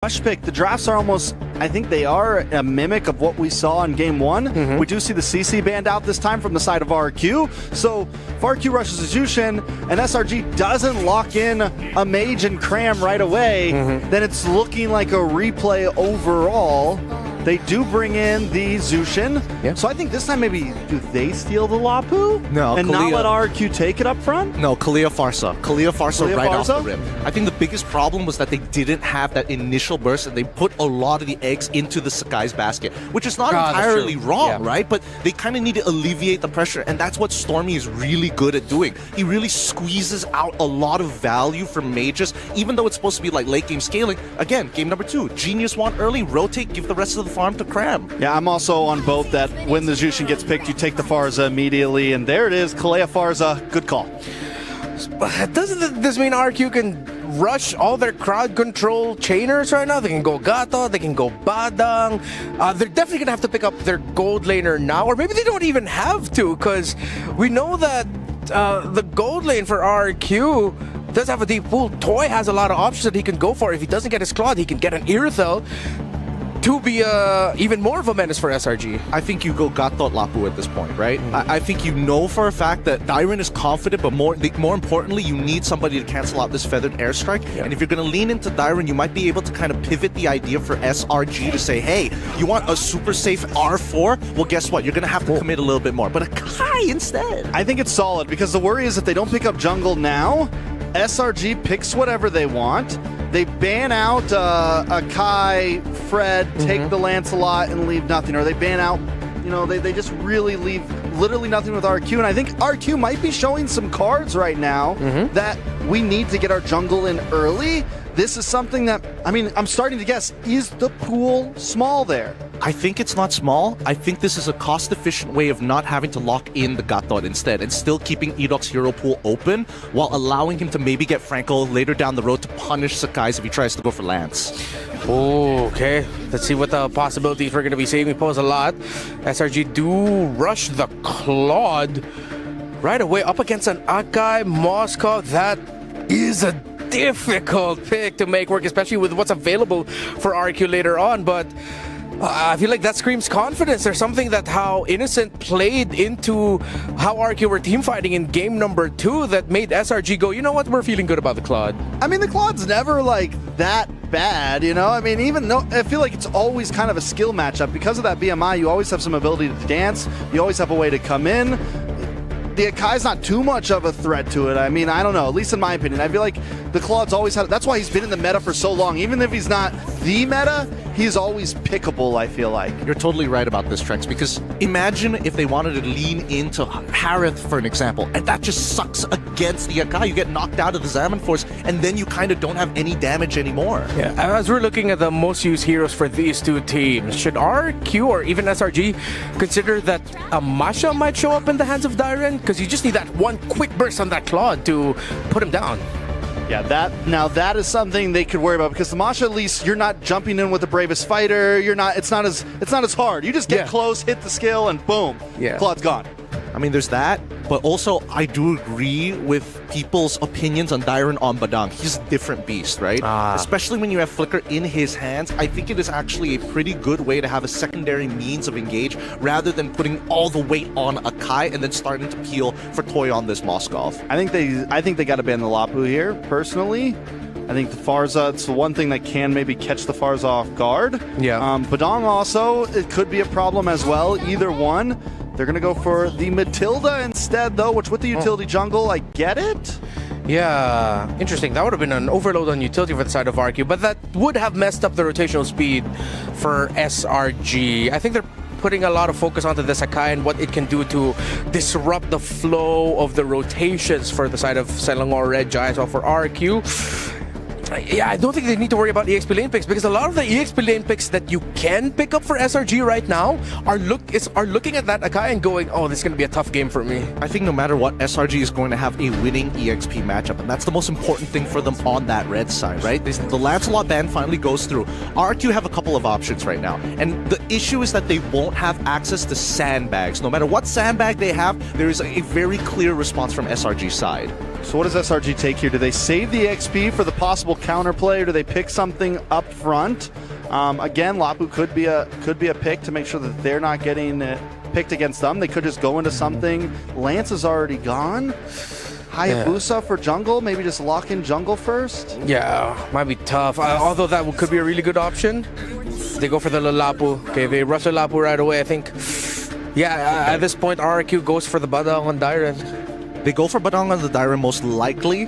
rush pick. The drafts are almost, I think they are a mimic of what we saw in Game 1. We do see the CC band out this time from the side of RRQ. So if RRQ rushes a Jushin and SRG doesn't lock in a Mage and Cram right away, then it's looking like a replay overall. They do bring in the Zushin. So I think this time maybe, do they steal the Lapu? No, and not let RRQ take it up front? No, Kalia Farsa right off the rip. I think the biggest problem was that they didn't have that initial burst and they put a lot of the eggs into the Sakai's basket, which is not entirely wrong, right? But they kind of need to alleviate the pressure, and that's what Stormy is really good at doing. He really squeezes out a lot of value from mages, even though it's supposed to be like late game scaling. Again, game number 2, Genius want early, rotate, give the rest of the farm to Cram. Yeah, I'm also on both that when the Jushin gets picked, you take the Farza immediately, and there it is, Kalea Farza, good call. Doesn't this mean RRQ can rush all their crowd control chainers right now? They can go Gato, they can go Badang. They're definitely going to have to pick up their gold laner now, or maybe they don't even have to, because we know that the gold lane for RRQ does have a deep pool. Toy has a lot of options that he can go for. If he doesn't get his Claude, he can get an Irithel to be even more of a menace for SRG. I think you go Gatot Lapu at this point, right? I think you know for a fact that Dairon is confident, but more importantly, you need somebody to cancel out this feathered airstrike. And if you're going to lean into Dairon, you might be able to kind of pivot the idea for SRG to say, hey, you want a super safe R4? Well, guess what? You're going to have to commit a little bit more. But a Kai instead. I think it's solid, because the worry is if they don't pick up jungle now, SRG picks whatever they want. They ban out a Kai, Fred, take the Lancelot, and leave nothing. Or they ban out, you know, they just really leave literally nothing with RRQ. And I think RRQ might be showing some cards right now that we need to get our jungle in early. This is something that, I mean, I'm starting to guess, is the pool small there? I think it's not small. I think this is a cost-efficient way of not having to lock in the Gatot instead and still keeping Edok's hero pool open while allowing him to maybe get Franco later down the road to punish Sakai if he tries to go for Lance. Oh, okay. Let's see what the possibilities we're going to be seeing. We pose a lot. SRG do rush the Claude right away up against an Akai Moscow. That is a difficult pick to make work, especially with what's available for RRQ later on, but I feel like that screams confidence. There's something that how Innocent played into how RRQ were team fighting in game number 2 that made SRG go, you know what, we're feeling good about the Claude. I mean, the Claude's never like that bad, you know? I mean, even though I feel like it's always kind of a skill matchup. Because of that BMI, you always have some ability to dance. You always have a way to come in. The Akai's not too much of a threat to it. I mean, I don't know, at least in my opinion. I feel like the Claude's always had, that's why he's been in the meta for so long. Even if he's not the meta, he's always pickable, I feel like. You're totally right about this, Trex, because imagine if they wanted to lean into Harith, for an example, and that just sucks against the Akai. You get knocked out of the Zaman Force, and then you kind of don't have any damage anymore. Yeah, as we're looking at the most used heroes for these two teams, should RRQ or even SRG consider that a Masha might show up in the hands of Dairon? Because you just need that one quick burst on that Claude to put him down. Yeah, that is something they could worry about, because the Masha, at least you're not jumping in with the bravest fighter. You're not. It's not as hard. You just get close, hit the skill, and boom, Claude's gone. I mean, there's that, but also I do agree with people's opinions on Dairon on Badang. He's a different beast, right? Especially when you have Flicker in his hands. I think it is actually a pretty good way to have a secondary means of engage rather than putting all the weight on Akai and then starting to peel for Toy on this Moskov. I think they got to ban the Lapu here, personally. I think the Farza, it's the one thing that can maybe catch the Farza off guard. Yeah. Badang also, it could be a problem as well. Either one. They're going to go for the Matilda instead, though, which with the utility jungle, I get it. Yeah, interesting. That would have been an overload on utility for the side of RRQ, but that would have messed up the rotational speed for SRG. I think they're putting a lot of focus onto the Sakai and what it can do to disrupt the flow of the rotations for the side of Selangor Red Giants. Well, for RRQ, yeah, I don't think they need to worry about EXP lane picks, because a lot of the EXP lane picks that you can pick up for SRG right now are looking at that Akai and going, oh, this is going to be a tough game for me. I think no matter what, SRG is going to have a winning EXP matchup, and that's the most important thing for them on that red side, right? The Lancelot ban finally goes through. RRQ have a couple of options right now, and the issue is that they won't have access to sandbags. No matter what sandbag they have, there is a very clear response from SRG's side. So what does SRG take here? Do they save the XP for the possible counterplay, or do they pick something up front? Again, Lapu could be a pick to make sure that they're not getting picked against them. They could just go into something. Lance is already gone. Hayabusa for jungle, maybe just lock in jungle first? Yeah, might be tough. Although that could be a really good option. They go for the Lapu. Okay, they rush the Lapu right away, I think. Yeah, at this point, RRQ goes for the Badang on Dairen. They go for Badang on the Dairen most likely.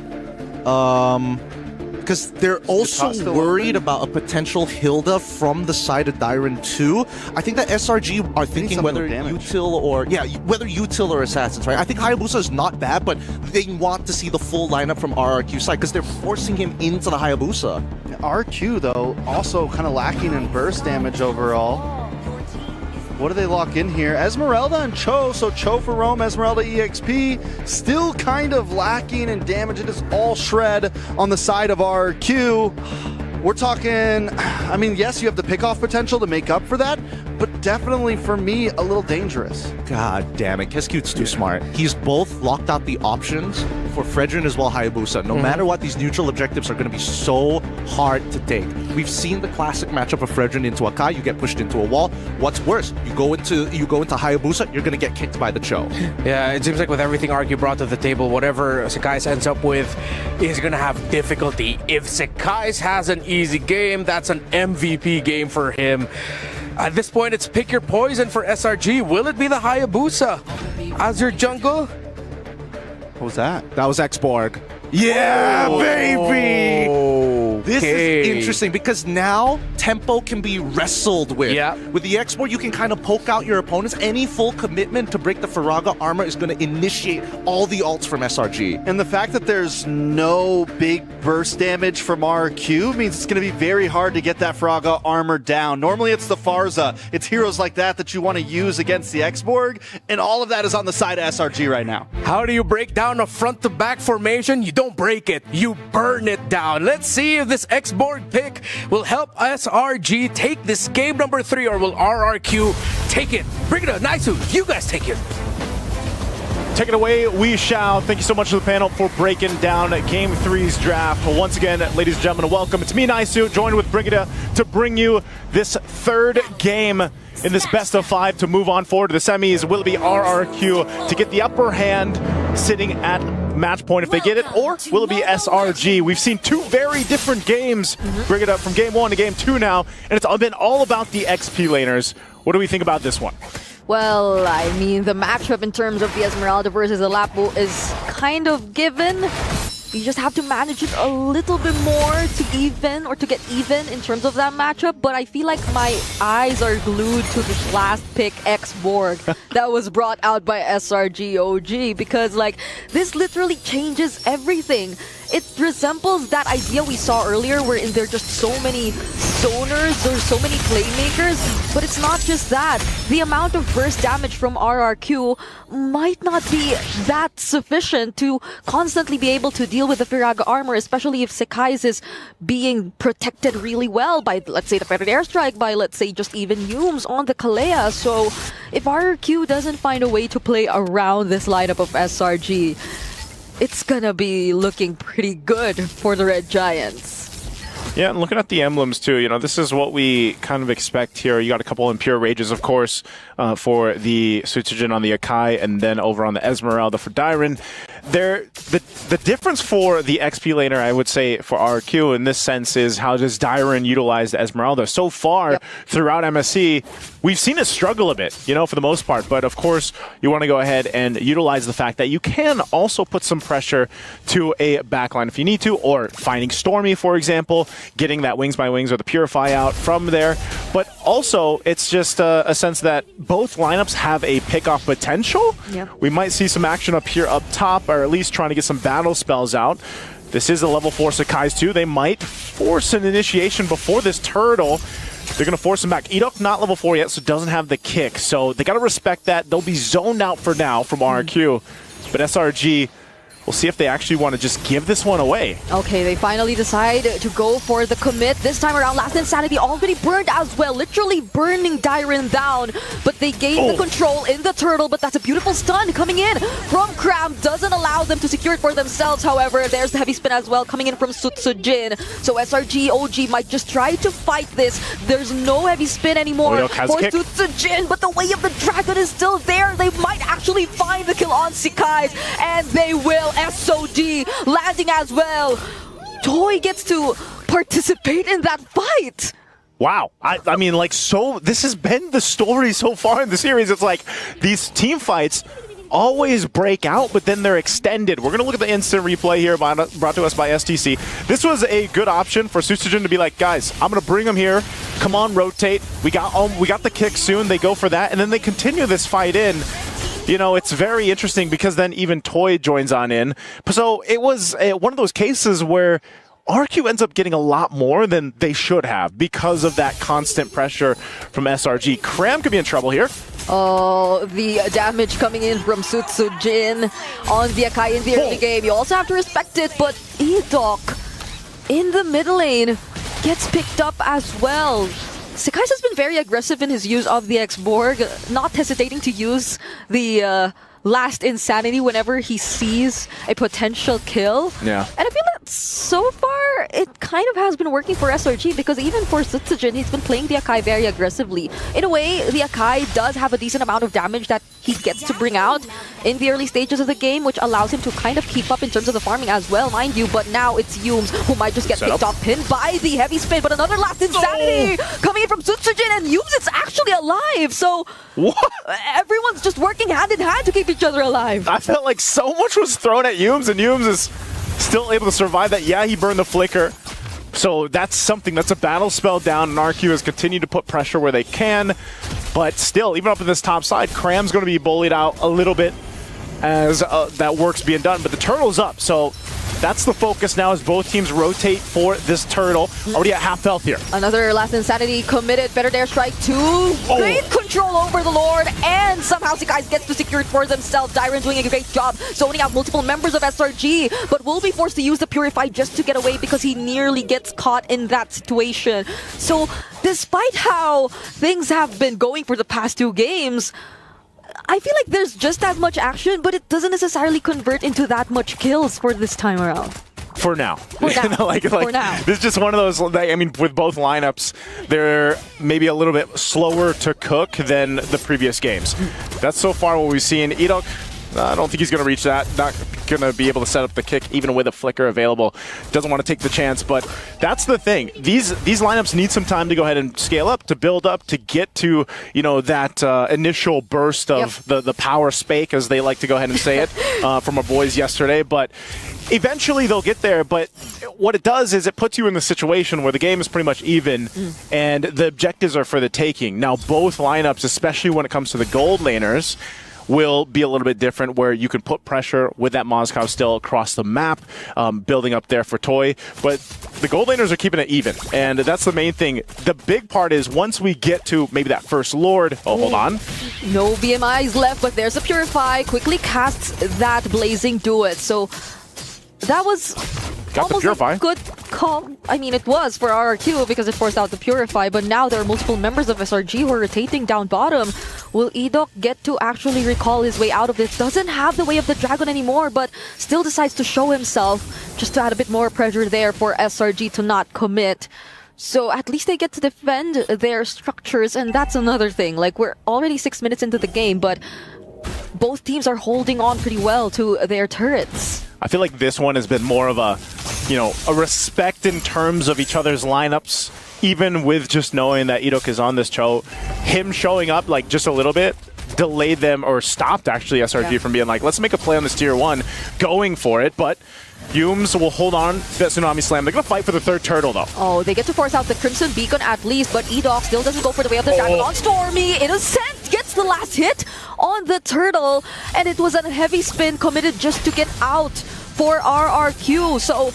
Because they're also worried about a potential Hilda from the side of Dairen too. I think that SRG are thinking whether util or whether util or assassins, right? I think Hayabusa is not bad, but they want to see the full lineup from RRQ side because they're forcing him into the Hayabusa. RQ though also kind of lacking in burst damage overall. What do they lock in here? Esmeralda and Cho. So Cho for Roam, Esmeralda EXP. Still kind of lacking in damage. It is all shred on the side of RQ. We're talking, I mean, yes, you have the pickoff potential to make up for that, but definitely for me, a little dangerous. God damn it. Kescute's too smart. He's both locked out the options for Fredrin as well Hayabusa. No matter what, these neutral objectives are going to be so hard to take. We've seen the classic matchup of Fredrin into Akai. You get pushed into a wall. What's worse? You go into Hayabusa, you're going to get kicked by the Cho. Yeah, it seems like with everything RQ brought to the table, whatever Sekais ends up with is going to have difficulty. If Sekais has an easy game, that's an MVP game for him. At this point, it's pick your poison for SRG. Will it be the Hayabusa as your jungle? What was that? That was X-Borg. Yeah, baby! This is interesting because now tempo can be wrestled with. Yeah. With the X-Borg, you can kind of poke out your opponents. Any full commitment to break the Faraga armor is going to initiate all the ults from SRG. And the fact that there's no big burst damage from RQ means it's going to be very hard to get that Faraga armor down. Normally it's the Farza. It's heroes like that you want to use against the X-Borg, and all of that is on the side of SRG right now. How do you break down a front-to-back formation? You don't break it, you burn it down. Let's see if this X-Borg pick will help SRG take this game number 3, or will RRQ take it? Bring it up, Naisu, you guys take it. Take it away, we shall. Thank you so much to the panel for breaking down Game 3's draft. Once again, ladies and gentlemen, welcome. It's me, Naisu, joined with Brigida to bring you this third game in this best of 5 to move on forward to the semis. Will it be RRQ to get the upper hand sitting at match point if they get it, or will it be SRG? We've seen two very different games, Brigida, from Game 1 to Game 2 now, and it's been all about the XP laners. What do we think about this one? Well, I mean, the matchup in terms of the Esmeralda versus the Lapu is kind of given. You just have to manage it a little bit more to even, or to get even in terms of that matchup. But I feel like my eyes are glued to this last pick, X-Borg, that was brought out by SRG OG, because like this literally changes everything. It resembles that idea we saw earlier wherein there are just so many zoners, there's so many playmakers, but it's not just that. The amount of burst damage from RRQ might not be that sufficient to constantly be able to deal with the Firaga armor, especially if Sekais is being protected really well by, let's say, the Fetid Airstrike, by, let's say, just even Yumes on the Kalea. So if RRQ doesn't find a way to play around this lineup of SRG, it's gonna be looking pretty good for the Red Giants. Yeah, and looking at the emblems too, you know, this is what we kind of expect here. You got a couple Impure Rages, of course, for the Sutsujin on the Akai, and then over on the Esmeralda for Dairen. The difference for the XP laner, I would say, for RRQ in this sense is how does Dairen utilize the Esmeralda? So far, throughout MSC, we've seen it struggle a bit, you know, for the most part. But of course, you want to go ahead and utilize the fact that you can also put some pressure to a backline if you need to, or finding Stormy, for example, getting that Wings by Wings or the Purify out from there. But also, it's just a sense that both lineups have a pick-off potential. Yeah. We might see some action up here up top, or at least trying to get some battle spells out. This is a level 4 Sekais too. They might force an initiation before this turtle. They're going to force him back. Edok not level 4 yet, so doesn't have the kick. So they got to respect that. They'll be zoned out for now from RRQ. But SRG We'll see if they actually want to just give this one away. Okay, they finally decide to go for the commit. This time around, Last Insanity already burned as well, literally burning Dairon down. But they gain the control in the turtle, but that's a beautiful stun coming in from Cram. Doesn't allow them to secure it for themselves, however. There's the heavy spin as well coming in from Sutsujin. So SRG, OG might just try to fight this. There's no heavy spin anymore for Sutsujin, but the way of the dragon is still there. They might actually find the kill on Sekai's, and they will. SOD landing as well. Toy gets to participate in that fight. Wow. I mean, like, so this has been the story so far in the series. It's like these team fights always break out, but then they're extended. We're going to look at the instant replay here brought to us by STC. This was a good option for Sutsujin to be like, guys, I'm going to bring them here. Come on, rotate. We got the kick soon. They go for that, and then they continue this fight in. You know, it's very interesting because then even Toy joins on in. So it was one of those cases where RRQ ends up getting a lot more than they should have because of that constant pressure from SRG. Cram could be in trouble here. Oh, the damage coming in from Sutsujin on the Akai in the early game. You also have to respect it, but Edok in the middle lane gets picked up as well. Sekai's has been very aggressive in his use of the X-Borg, not hesitating to use the Last Insanity whenever he sees a potential kill. Yeah. And I feel that so far, it kind of has been working for SRG because even for Sutsujin, he's been playing the Akai very aggressively. In a way, the Akai does have a decent amount of damage that he gets to bring out in the early stages of the game, which allows him to kind of keep up in terms of the farming as well, mind you. But now it's Yumes who might just get picked off, pinned by the heavy spin. But another Last Insanity coming in from Sutsujin, and Yumes is actually alive. So everyone's just working hand in hand to keep each other alive. I felt like so much was thrown at Yumes, and Yumes is still able to survive that. Yeah, he burned the flicker. So that's something, that's a battle spell down, and RRQ has continued to put pressure where they can. But still, even up in this top side, Cram's going to be bullied out a little bit as that work's being done. But the turtle's up, so that's the focus now as both teams rotate for this turtle. Already at half health here. Another Last Insanity committed. Better Dare Strike 2. Great control over the Lord, and somehow Sekai's gets to secure it for themselves. Dairon doing a great job zoning out multiple members of SRG, but will be forced to use the Purify just to get away because he nearly gets caught in that situation. So despite how things have been going for the past 2 games, I feel like there's just as much action, but it doesn't necessarily convert into that much kills for this time around. For now. For now. For now. This is just one of those, I mean, with both lineups, they're maybe a little bit slower to cook than the previous games. That's so far what we've seen. Edok, I don't think he's going to reach that. Not going to be able to set up the kick even with a flicker available. Doesn't want to take the chance, but that's the thing. These lineups need some time to go ahead and scale up, to build up, to get to, you know, that initial burst of the power spike, as they like to go ahead and say it, from our boys yesterday. But eventually they'll get there, but what it does is it puts you in the situation where the game is pretty much even and the objectives are for the taking. Now, both lineups, especially when it comes to the gold laners, will be a little bit different, where you can put pressure with that Moscow still across the map, building up there for Toy. But the gold laners are keeping it even, and that's the main thing. The big part is once we get to maybe that first Lord. Oh, hold on. No BMIs left, but there's a Purify. Quickly casts that Blazing Duet. So that was almost a good call. I mean, it was for RRQ because it forced out the Purify, but now there are multiple members of SRG who are rotating down bottom. Will Edok get to actually recall his way out of this? Doesn't have the way of the dragon anymore, but still decides to show himself just to add a bit more pressure there for SRG to not commit. So at least they get to defend their structures, and that's another thing. Like, we're already 6 minutes into the game, but both teams are holding on pretty well to their turrets. I feel like this one has been more of a, you know, a respect in terms of each other's lineups, even with just knowing that Edok is on this show. Him showing up like just a little bit delayed them, or stopped actually SRG from being like, let's make a play on this tier 1, going for it. But Yumes will hold on to that Tsunami Slam. They're going to fight for the third turtle, though. Oh, they get to force out the Crimson Beacon at least, but Edok still doesn't go for the way of the dragon on Stormy. Innocent gets the last hit on the turtle, and it was a heavy spin committed just to get out for RRQ. So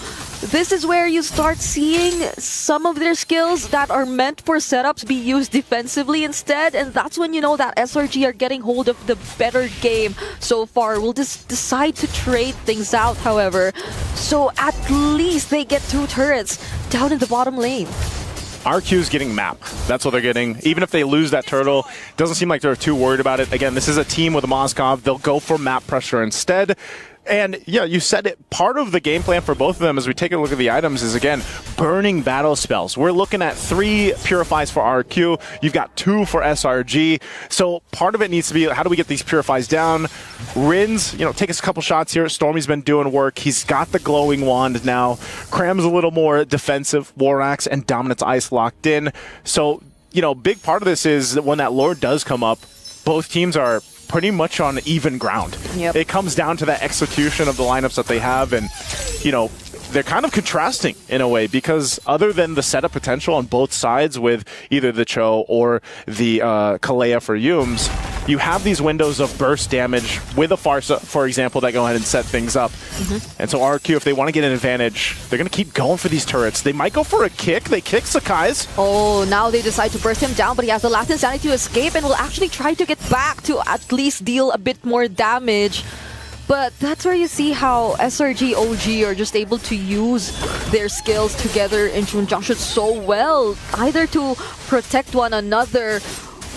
this is where you start seeing some of their skills that are meant for setups be used defensively instead, and that's when you know that SRG are getting hold of the better game so far. We'll just decide to trade things out, however, so at least they get 2 turrets down in the bottom lane. RRQ's getting map. That's what they're getting. Even if they lose that turtle, doesn't seem like they're too worried about it. Again, this is a team with a Moskov. They'll go for map pressure instead. And yeah, you said it. Part of the game plan for both of them as we take a look at the items is, again, burning battle spells. We're looking at 3 purifies for RRQ. You've got 2 for SRG. So part of it needs to be, how do we get these purifies down? Rins, take us a couple shots here. Stormy's been doing work. He's got the glowing wand now. Cram's a little more defensive. War Axe and Dominance Ice locked in. So, big part of this is that when that Lord does come up, both teams are pretty much on even ground. Yep. It comes down to that execution of the lineups that they have, and they're kind of contrasting in a way, because other than the setup potential on both sides with either the Cho or the Kalea for Yumes, you have these windows of burst damage with a Farsa, for example, that go ahead and set things up. And so RRQ, if they want to get an advantage, they're going to keep going for these turrets. They might go for a kick. They kick Sakai's. Oh, now they decide to burst him down, but he has the last insanity to escape and will actually try to get back to at least deal a bit more damage. But that's where you see how SRG OG are just able to use their skills together in conjunction so well, either to protect one another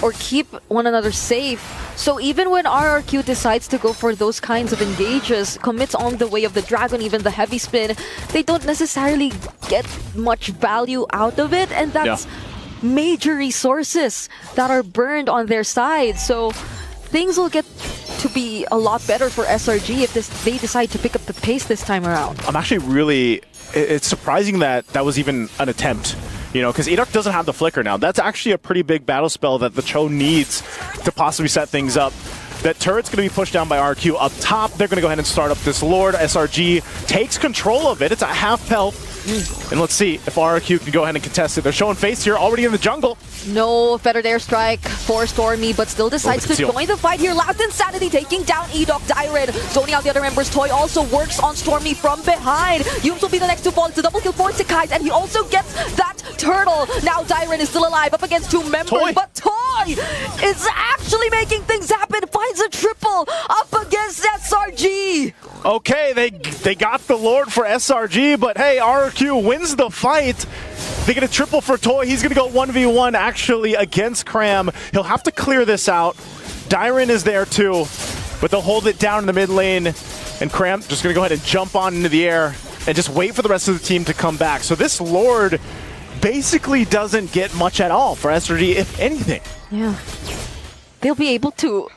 or keep one another safe. So even when RRQ decides to go for those kinds of engages, commits on the way of the dragon, even the heavy spin, they don't necessarily get much value out of it, and that's major resources that are burned on their side. So things will get to be a lot better for SRG if they decide to pick up the pace this time around. I'm actually really... It's surprising that was even an attempt. Because Edok doesn't have the flicker now. That's actually a pretty big battle spell that the Cho needs to possibly set things up. That turret's going to be pushed down by RRQ up top. They're going to go ahead and start up this Lord. SRG takes control of it. It's a half health. And let's see if RRQ can go ahead and contest it. They're showing face here already in the jungle. No feathered airstrike for Stormy, but still decides to join the fight here. Last Insanity taking down Edok. Dyren zoning out the other members. Toy also works on Stormy from behind. Yumes will be the next to fall. It's a double kill for Sakai's, and he also gets that turtle. Now Dyren is still alive up against 2 members, but Toy is actually making things happen. Finds a triple up against SRG. Okay, they got the Lord for SRG, but hey, RRQ wins the fight. They get a triple for Toy. He's going to go 1v1 actually against Cram. He'll have to clear this out. Dyren is there too, but they'll hold it down in the mid lane, and Cram just going to go ahead and jump on into the air and just wait for the rest of the team to come back. So this Lord basically doesn't get much at all for SRG, if anything. Yeah. They'll be able to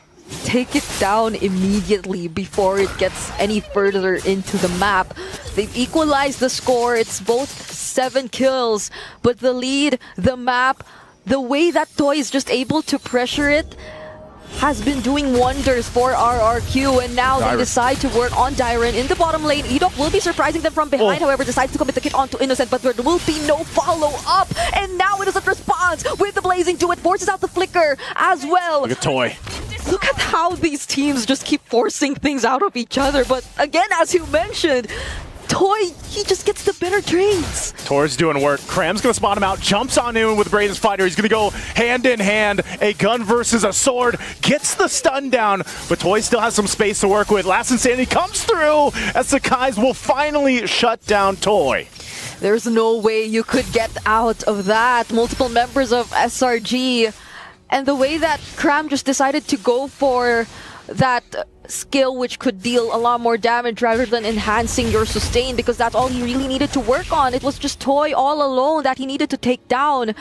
take it down immediately before it gets any further into the map. They've equalized the score. It's both 7 kills, but the lead, the map, the way that Toy is just able to pressure it has been doing wonders for RRQ, and now they decide to work on Dyren in the bottom lane. Edok will be surprising them from behind, however, decides to commit the hit onto Innocent, but there will be no follow-up, and now Innocent responds with the Blazing Do It, forces out the flicker as well. Look at Toy. Look at how these teams just keep forcing things out of each other, but again, as you mentioned, Toy, he just gets the better trades. Tor's doing work. Cram's going to spot him out, jumps on him with Brayden's fighter. He's going to go hand in hand, a gun versus a sword, gets the stun down, but Toy still has some space to work with. Last Insanity comes through as Sakai's will finally shut down Toy. There's no way you could get out of that. Multiple members of SRG, and the way that Cram just decided to go for that skill which could deal a lot more damage rather than enhancing your sustain, because that's all he really needed to work on. It was just Toy all alone that he needed to take down.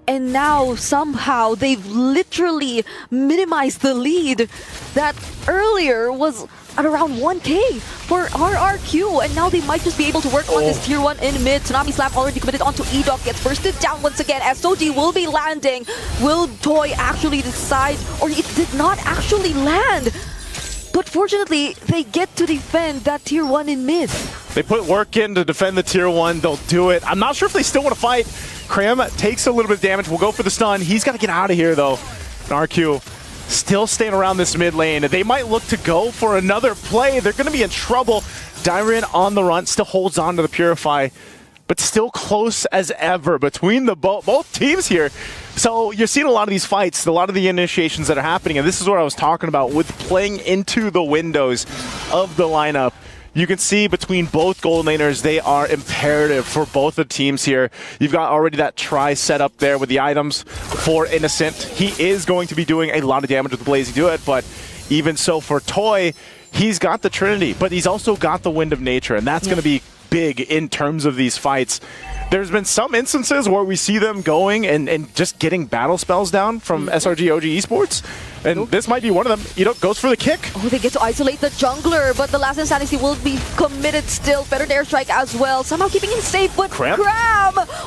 And now somehow they've literally minimized the lead that earlier was at around 1k for RRQ, and now they might just be able to work on this tier 1 in mid. Tsunami Slap already committed onto Edok, gets bursted down once again. SOD will be landing. Will Toy actually decide, or it did not actually land? But fortunately, they get to defend that tier 1 in mid. They put work in to defend the tier 1. They'll do it. I'm not sure if they still want to fight. Cram takes a little bit of damage. We'll go for the stun. He's got to get out of here, though. And RQ still staying around this mid lane. They might look to go for another play. They're going to be in trouble. Dairin on the run, still holds on to the Purify, but still close as ever between the both teams here. So you're seeing a lot of these fights, a lot of the initiations that are happening, and this is what I was talking about with playing into the windows of the lineup. You can see between both gold laners, they are imperative for both the teams here. You've got already that try set up there with the items for Innocent. He is going to be doing a lot of damage with the Blazing Duet, but even so for Toy, he's got the Trinity, but he's also got the Wind of Nature, and that's going to be big in terms of these fights. There's been some instances where we see them going and just getting battle spells down from SRG OG Esports, and this might be one of them. You know, goes for the kick. Oh, they get to isolate the jungler, but the last insanity will be committed still. Better airstrike as well, somehow keeping him safe, but Cram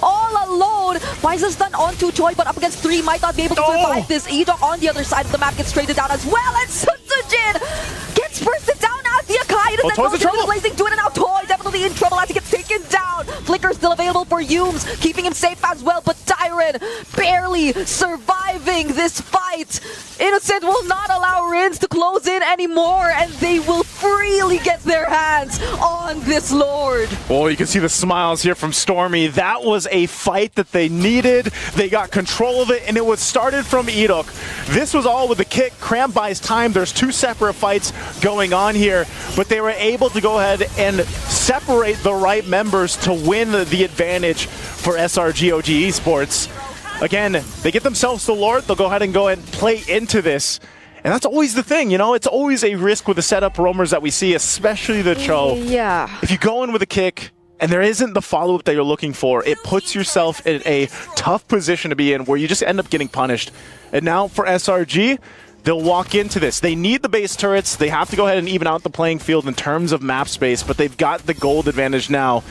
all alone finds a stun onto Choi, but up against 3 might not be able to survive this. Edok on the other side of the map gets traded down as well, and Sutsujin gets bursted down as the Akai. It is Toy's in trouble. Blazing Duet, and now Toy definitely in trouble as he gets taken down. Flicker still available for Yumes, keeping him safe as well, but Tyron barely surviving this fight. Innocent will not allow Rins to close in anymore, and they will freely get their hands on this Lord. Well, you can see the smiles here from Stormy. That was a fight that they needed. They got control of it, and it was started from Edok. This was all with the kick. Cram buys time. There's 2 separate fights going on here, but they were able to go ahead and separate the right members to win the advantage for SRG OG Esports. Again, they get themselves the Lord. They'll go ahead and play into this. And that's always the thing, you know? It's always a risk with the setup roamers that we see, especially the Cho. Yeah. If you go in with a kick and there isn't the follow-up that you're looking for, it puts yourself in a tough position to be in where you just end up getting punished. And now for SRG, they'll walk into this. They need the base turrets. They have to go ahead and even out the playing field in terms of map space, but they've got the gold advantage now.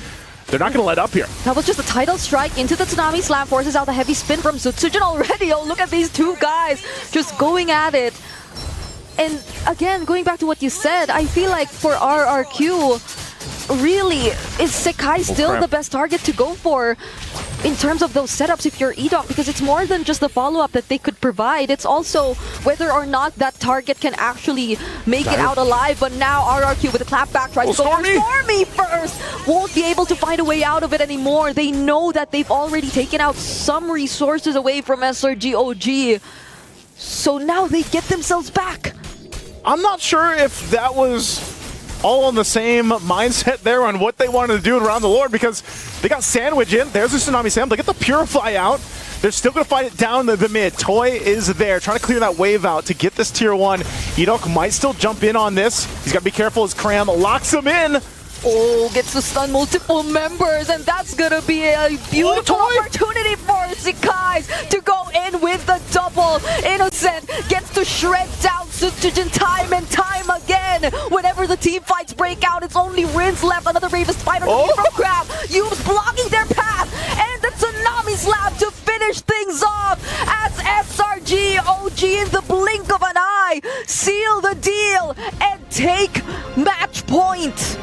They're not going to let up here. That was just a tidal strike into the Tsunami Slam, forces out the heavy spin from Sutsujin already. Oh, look at these 2 guys just going at it. And again, going back to what you said, I feel like for RRQ, really, is Sekai still the best target to go for in terms of those setups if you're Edok? Because it's more than just the follow-up that they could provide. It's also whether or not that target can actually make it out alive. But now RRQ with the clapback tries to go for Stormy first. Won't be able to find a way out of it anymore. They know that they've already taken out some resources away from SRG OG. So now they get themselves back. I'm not sure if that was all on the same mindset there on what they wanted to do around the Lord, because they got Sandwich in. There's the Tsunami Sam. They get the Purify out. They're still going to fight it down the mid. Toy is there, trying to clear that wave out to get this tier 1. Edok might still jump in on this. He's got to be careful as Cram locks him in. Oh, gets to stun multiple members, and that's gonna be a beautiful opportunity for Sekais to go in with the double. Innocent gets to shred down Sutsujin time and time again. Whenever the team fights break out, it's only Rins left. Another Bravest Spider from Crab. Yume's blocking their path, and the Tsunami Slap to finish things off as SRG OG in the blink of an eye seal the deal and take match point.